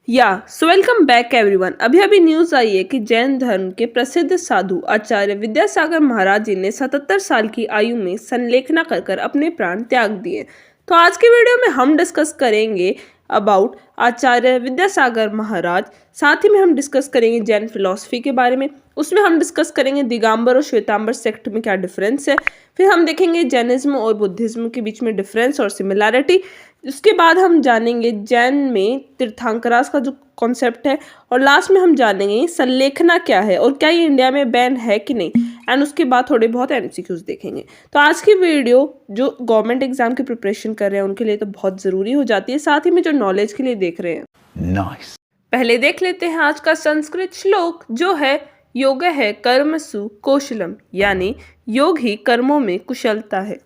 Welcome back everyone. अभी news आई है कि जैन धर्म के प्रसिद्ध साधु आचार्य विद्यासागर महाराज जी ने 77 साल की आयु में संलेखना कर अपने प्राण त्याग दिए। तो आज के वीडियो में हम डिस्कस करेंगे अबाउट आचार्य विद्यासागर महाराज। साथ ही में हम डिस्कस करेंगे जैन फिलॉसफी के बारे में। उसमें हम डिस्कस करेंगे दिगंबर और श्वेतांबर सेक्ट में क्या डिफरेंस है। फिर हम देखेंगे जैनिज्म और बुद्धिज्म के बीच में डिफरेंस और सिमिलैरिटी। उसके बाद हम जानेंगे जैन में तीर्थंकरास का जो कॉन्सेप्ट है, और लास्ट में हम जानेंगे संलेखना क्या है और क्या ये इंडिया में बैन है कि नहीं। एंड उसके बाद थोड़े बहुत एमसीक्यूज देखेंगे। तो आज की वीडियो जो गवर्नमेंट एग्जाम की प्रिपरेशन कर रहे हैं उनके लिए तो बहुत जरूरी हो जाती है, साथ ही में जो नॉलेज के लिए देख रहे हैं। Nice. पहले देख लेते हैं आज का संस्कृत श्लोक जो है योग है कर्मसु कौशलम, यानी योग ही कर्मों में कुशलता है।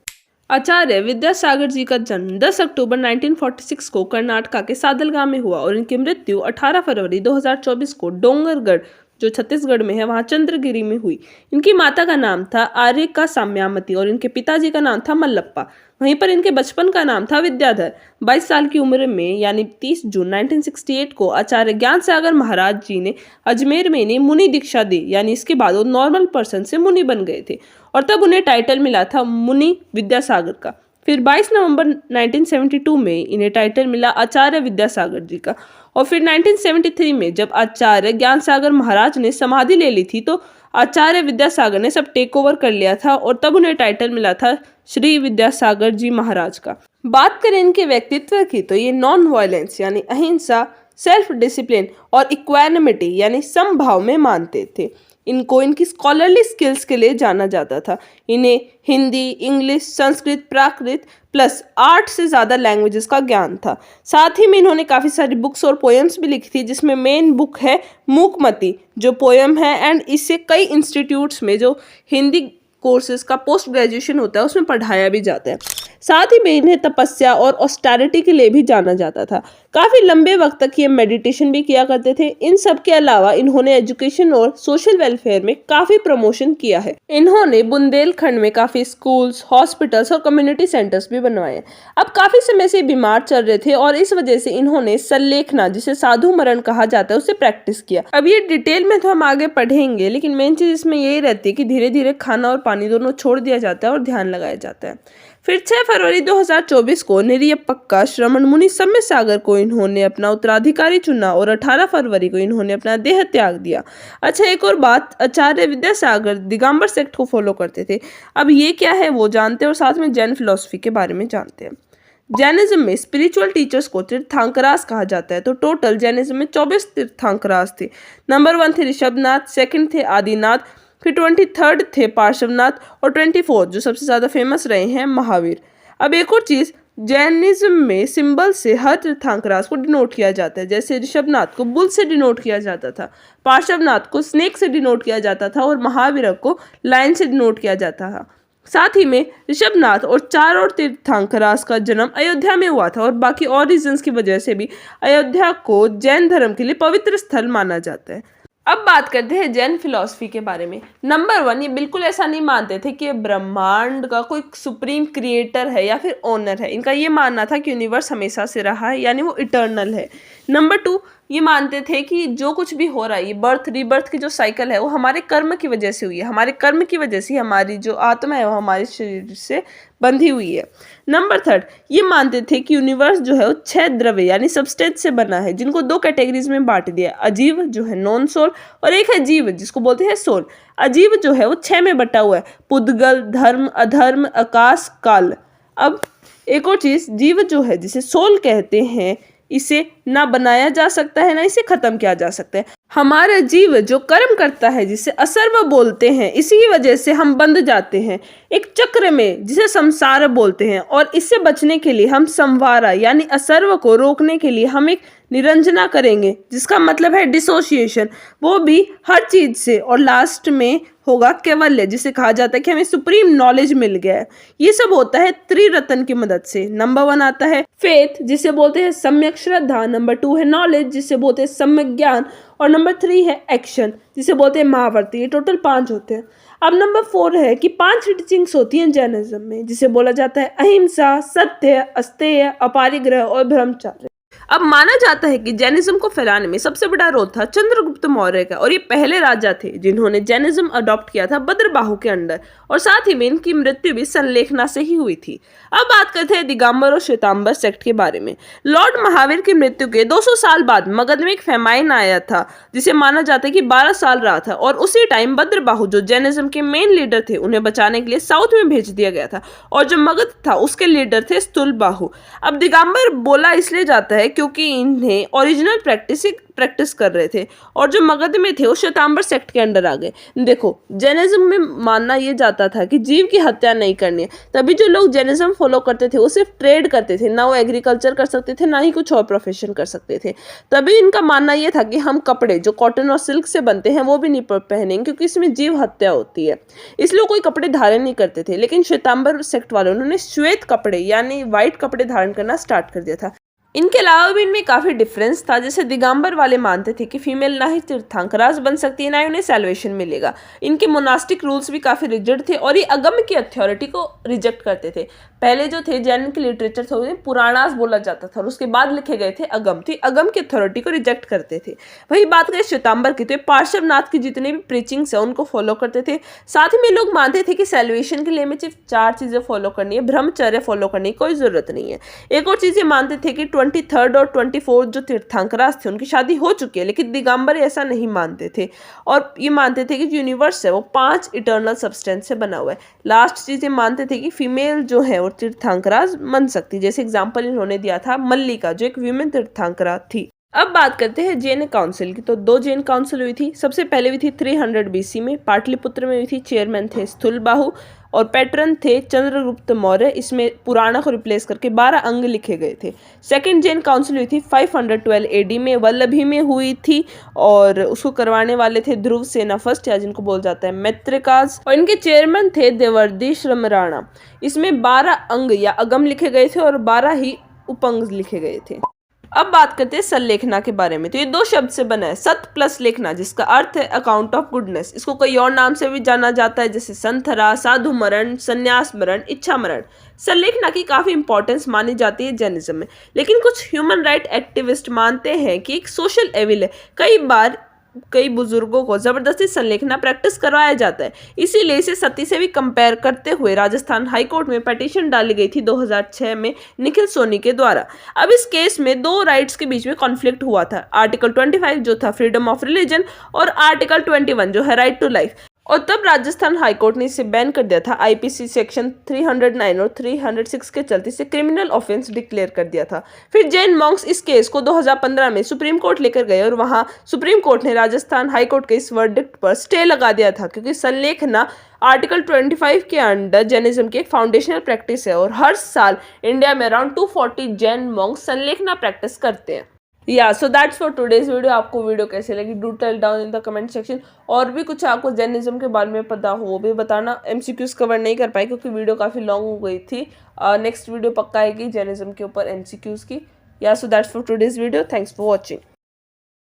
आचार्य विद्यासागर जी का जन्म 10 अक्टूबर 1946 को कर्नाटका के सादलगांव में हुआ और इनकी मृत्यु 18 फरवरी 2024 को डोंगरगढ़ जो छत्तीसगढ़ में है वहां चंद्रगिरी में हुई। इनकी माता का नाम था आर्यका साम्यामती और इनके पिताजी का नाम था मल्लप्पा। वहीं पर इनके बचपन का नाम था विद्याधर। 22 साल की उम्र में यानी 30 जून 1968 को आचार्य ज्ञान सागर महाराज जी ने अजमेर में इन्हें मुनि दीक्षा दी, यानी इसके बाद वो नॉर्मल पर्सन से मुनि बन गए थे और तब उन्हें टाइटल मिला था मुनि विद्यासागर का। फिर 22 नवंबर 1972 में इन्हें टाइटल मिला आचार्य विद्यासागर जी का। और फिर 1973 में जब आचार्य ज्ञान सागर महाराज ने समाधि ले ली थी तो आचार्य विद्यासागर ने सब टेक ओवर कर लिया था और तब उन्हें टाइटल मिला था श्री विद्यासागर जी महाराज का। बात करें इनके व्यक्तित्व की तो ये नॉन वायलेंस यानी अहिंसा, सेल्फ डिसिप्लिन और इक्वानिमिटी यानी समभाव में मानते थे। इनको इनकी स्कॉलरली स्किल्स के लिए जाना जाता था। इन्हें हिंदी, इंग्लिश, संस्कृत, प्राकृत प्लस 8 से ज़्यादा लैंग्वेजेस का ज्ञान था। साथ ही में इन्होंने काफ़ी सारी बुक्स और पोएम्स भी लिखी थी, जिसमें मेन बुक है मूकमती जो पोएम है। एंड इससे कई इंस्टीट्यूट्स में जो हिंदी कोर्सेज का पोस्ट ग्रेजुएशन होता है उसमें पढ़ाया भी जाता है। साथ ही में इन्हें तपस्या और ऑस्टेरिटी के लिए भी जाना जाता था। काफी लंबे वक्त तक ये मेडिटेशन भी किया करते थे। इन सब के अलावा इन्होंने एजुकेशन और सोशल वेलफेयर में काफी प्रमोशन किया है। इन्होंने बुंदेलखंड में काफी स्कूल्स, हॉस्पिटल्स और कम्युनिटी सेंटर्स भी बनवाए। अब काफी समय से बीमार चल रहे थे और इस वजह से इन्होंने संलेखना, जिसे साधु मरण कहा जाता है, उसे प्रैक्टिस किया। अब ये डिटेल में तो हम आगे पढ़ेंगे, लेकिन मेन चीज इसमें यही रहती है कि धीरे धीरे खाना और पानी दोनों छोड़ दिया जाता है और ध्यान लगाया जाता है। फिर 6 फरवरी 2024 को निरियप्पक्का श्रमण मुनि सम्य सागर को इन्होंने अपना उत्तराधिकारी चुना और 18 फरवरी को इन्होंने अपना देह त्याग दिया। अच्छा, एक और बात, आचार्य विद्यासागर दिगंबर सेक्ट को फॉलो करते थे। अब ये क्या है वो जानते हैं और साथ में जैन फिलॉसफी के बारे में जानते हैं। जैनिज्म में स्पिरिचुअल टीचर्स को तीर्थंकरास कहा जाता है। तो टोटल जैनिज्म में 24 तीर्थंकरास थे। नंबर 1 थे ऋषभनाथ, सेकंड थे आदिनाथ, फिर 23rd थे पार्श्वनाथ और 24th जो सबसे ज्यादा फेमस रहे हैं महावीर। अब एक और चीज, जैनिज्म में सिंबल से हर तीर्थंकरास को डिनोट किया जाता है। जैसे ऋषभनाथ को बुल से डिनोट किया जाता था, पार्श्वनाथ को स्नेक से डिनोट किया जाता था और महावीर को लायन से डिनोट किया जाता था। साथ ही में ऋषभनाथ और 4 और तीर्थंकरास का जन्म अयोध्या में हुआ था और बाकी और रीजंस की वजह से भी अयोध्या को जैन धर्म के लिए पवित्र स्थल माना जाता है। अब बात करते हैं जैन फिलॉसफी के बारे में। नंबर 1, ये बिल्कुल ऐसा नहीं मानते थे कि ब्रह्मांड का कोई सुप्रीम क्रिएटर है या फिर ओनर है। इनका ये मानना था कि यूनिवर्स हमेशा से रहा है, यानी वो इटर्नल है। नंबर 2, ये मानते थे कि जो कुछ भी हो रहा है, ये बर्थ रीबर्थ की जो साइकिल है वो हमारे कर्म की वजह से हुई है। हमारे कर्म की वजह से हमारी जो आत्मा है वो हमारे शरीर से बंधी हुई है। नंबर 3, ये मानते थे कि यूनिवर्स जो है वो 6 द्रव्य यानी सब्सटेंस से बना है, जिनको 2 कैटेगरीज में बांट दिया। अजीव जो है नॉन सोल और एक है जीव जिसको बोलते हैं सोल। अजीव जो है वो 6 में बटा हुआ है, पुद्गल, धर्म, अधर्म, आकाश, काल। अब एक और चीज, जीव जो है जिसे सोल कहते हैं, इसे ना बनाया जा सकता है ना इसे खत्म किया जा सकता है। हमारा जीव जो कर्म करता है जिसे असर्व बोलते हैं, इसी वजह से हम बंध जाते हैं एक चक्र में जिसे संसार बोलते हैं। और इससे बचने के लिए हम संवारा यानी असर्व को रोकने के लिए हम एक निरंजना करेंगे, जिसका मतलब है डिसोसिएशन, वो भी हर चीज से। और लास्ट में होगा कैवल्य, जिसे कहा जाता है कि हमें सुप्रीम नॉलेज मिल गया है। ये सब होता है त्रिरत्न की मदद से। नंबर 1 आता है फेथ, जिसे बोलते हैं सम्यक श्रद्धा। नंबर 2 है नॉलेज, जिसे बोलते हैं सम्यक ज्ञान। और नंबर 3 है एक्शन, जिसे बोलते हैं महावर्ती। ये टोटल 5 होते हैं। अब नंबर 4 है कि 5 टीचिंग्स होती हैं जैनिज्म में, जिसे बोला जाता है अहिंसा, सत्य, अस्तेय, अपारिग्रह और ब्रह्मचर्य। अब माना जाता है कि जैनिज्म को फैलाने में सबसे बड़ा रोल था चंद्रगुप्त मौर्य का, और ये पहले राजा थे जिन्होंने जैनिज्म अडॉप्ट किया था बद्रबाहु के अंडर, और साथ ही में इनकी मृत्यु भी संलेखना से ही हुई थी। अब बात करते हैं दिगंबर और श्वेतांबर सेक्ट के बारे में। लॉर्ड महावीर की मृत्यु के 200 साल बाद मगध में एक फेमाइन आया था जिसे माना जाता है कि 12 साल रहा था, और उसी टाइम बद्रबाहु जो जैनिज्म के मेन लीडर थे उन्हें बचाने के लिए साउथ में भेज दिया गया था, और जो मगध था उसके लीडर थे स्थूलबाहु। अब दिगंबर बोला इसलिए जाता है क्योंकि इन्हें ओरिजिनल प्रैक्टिस कर रहे थे, और जो मगध में थे वो श्वेतांबर सेक्ट के अंडर आ गए। देखो, जैनिज्म में मानना यह जाता था कि जीव की हत्या नहीं करनी है, तभी जो लोग जैनिज्म फॉलो करते थे वो सिर्फ ट्रेड करते थे, ना वो एग्रीकल्चर कर सकते थे ना ही कुछ और प्रोफेशन कर सकते थे। तभी इनका मानना यह था कि हम कपड़े जो कॉटन और सिल्क से बनते हैं वो भी नहीं पहनेंगे क्योंकि इसमें जीव हत्या होती है, इसलिए कोई कपड़े धारण नहीं करते थे। लेकिन श्वेतांबर सेक्ट वालों ने श्वेत कपड़े यानी व्हाइट कपड़े धारण करना स्टार्ट कर दिया था। इनके अलावा भी इनमें काफी डिफरेंस था। जैसे दिगंबर वाले मानते थे कि फीमेल ना ही तीर्थंकराज बन सकती है ना ही उन्हें सैल्वेशन मिलेगा। इनके मोनास्टिक रूल्स भी काफी रिजिड थे और ये अगम की अथॉरिटी को रिजेक्ट करते थे। पहले जो थे जैन के लिटरेचर थे उन्हें पुराणास बोला जाता था और उसके बाद लिखे गए थे अगम, तो अगम की अथॉरिटी को रिजेक्ट करते थे। वही बात करें श्वेतांबर की, तो पार्श्वनाथ की जितने भी प्रीचिंग्स है उनको फॉलो करते थे। साथ ही में लोग मानते थे कि सैल्वेशन के लिए हमें सिर्फ 4 चीजें फॉलो करनी है, ब्रह्मचर्य फॉलो करने की कोई जरूरत नहीं है। एक और चीजें मानते थे कि 23rd और 24th जो तीर्थंकराज थे उनकी शादी हो चुकी है, लेकिन दिगंबर ऐसा नहीं मानते थे और ये मानते थे कि जो यूनिवर्स है वो 5 इटर्नल सब्सटेंस से बना हुआ है। लास्ट चीजें मानते थे कि फीमेल जो है वो तीर्थंकराज बन सकती, जैसे एग्जाम्पल इन्होंने दिया था मल्लिका जो एक वीमेन तीर्थंकरा थी। अब बात करते हैं जैन काउंसिल की। तो 2 जैन काउंसिल हुई थी। सबसे पहले हुई थी 300 BC में, पाटलिपुत्र में हुई थी। चेयरमैन थे स्थूलबाहु और पैटर्न थे चंद्रगुप्त मौर्य। इसमें पुराणा को रिप्लेस करके 12 अंग लिखे गए थे। सेकंड जैन काउंसिल हुई थी 512 AD में, वल्लभी में हुई थी और उसको करवाने वाले थे ध्रुव सेना फर्स्ट, या जिनको बोल जाता है मैत्रिकाज, और इनके चेयरमैन थे देवर्दी श्रमराणा। इसमें 12 अंग या अगम लिखे गए थे और 12 ही उपंग लिखे गए थे। अब बात करते हैं संलेखना के बारे में। तो ये 2 शब्द से बना है, सत प्लस लेखना, जिसका अर्थ है अकाउंट ऑफ गुडनेस। इसको कई और नाम से भी जाना जाता है जैसे संथरा, साधु मरण, संन्यास मरण, इच्छा मरण। संलेखना की काफी इंपॉर्टेंस मानी जाती है जैनिज्म में, लेकिन कुछ ह्यूमन राइट एक्टिविस्ट मानते हैं कि एक सोशल एविल है। कई बार कई बुजुर्गों को जबरदस्ती संलेखना प्रैक्टिस करवाया जाता है, इसीलिए इसे सती से भी कंपेयर करते हुए राजस्थान हाईकोर्ट में पिटीशन डाली गई थी 2006 में निखिल सोनी के द्वारा। अब इस केस में 2 राइट्स के बीच में कॉन्फ्लिक्ट हुआ था, आर्टिकल 25 जो था फ्रीडम ऑफ रिलीजन और आर्टिकल 21 जो है राइट टू लाइफ, और तब राजस्थान हाईकोर्ट ने इसे बैन कर दिया था। आईपीसी सेक्शन 309 और 306 के चलते इसे क्रिमिनल ऑफेंस डिक्लेयर कर दिया था। फिर जैन मॉन्क्स इस केस को 2015 में सुप्रीम कोर्ट लेकर गए और वहां सुप्रीम कोर्ट ने राजस्थान हाईकोर्ट के इस वर्डिक्ट पर स्टे लगा दिया था, क्योंकि संलेखना आर्टिकल 25 के अंडर जैनिज्म की एक फाउंडेशनल प्रैक्टिस है और हर साल इंडिया में around 240 Jain monks Sallekhana practice करते हैं। So that's for today's video. आपको वीडियो कैसे लगी do tell down in the comment section. और भी कुछ आपको जैनिज्म के बारे में पता हो वो भी बताना। MCQs कवर नहीं कर पाई क्योंकि वीडियो काफ़ी लॉन्ग हो गई थी। नेक्स्ट वीडियो पक्का आएगी जैनिज्म के ऊपर MCQs की। सो that's for today's video. Thanks for watching.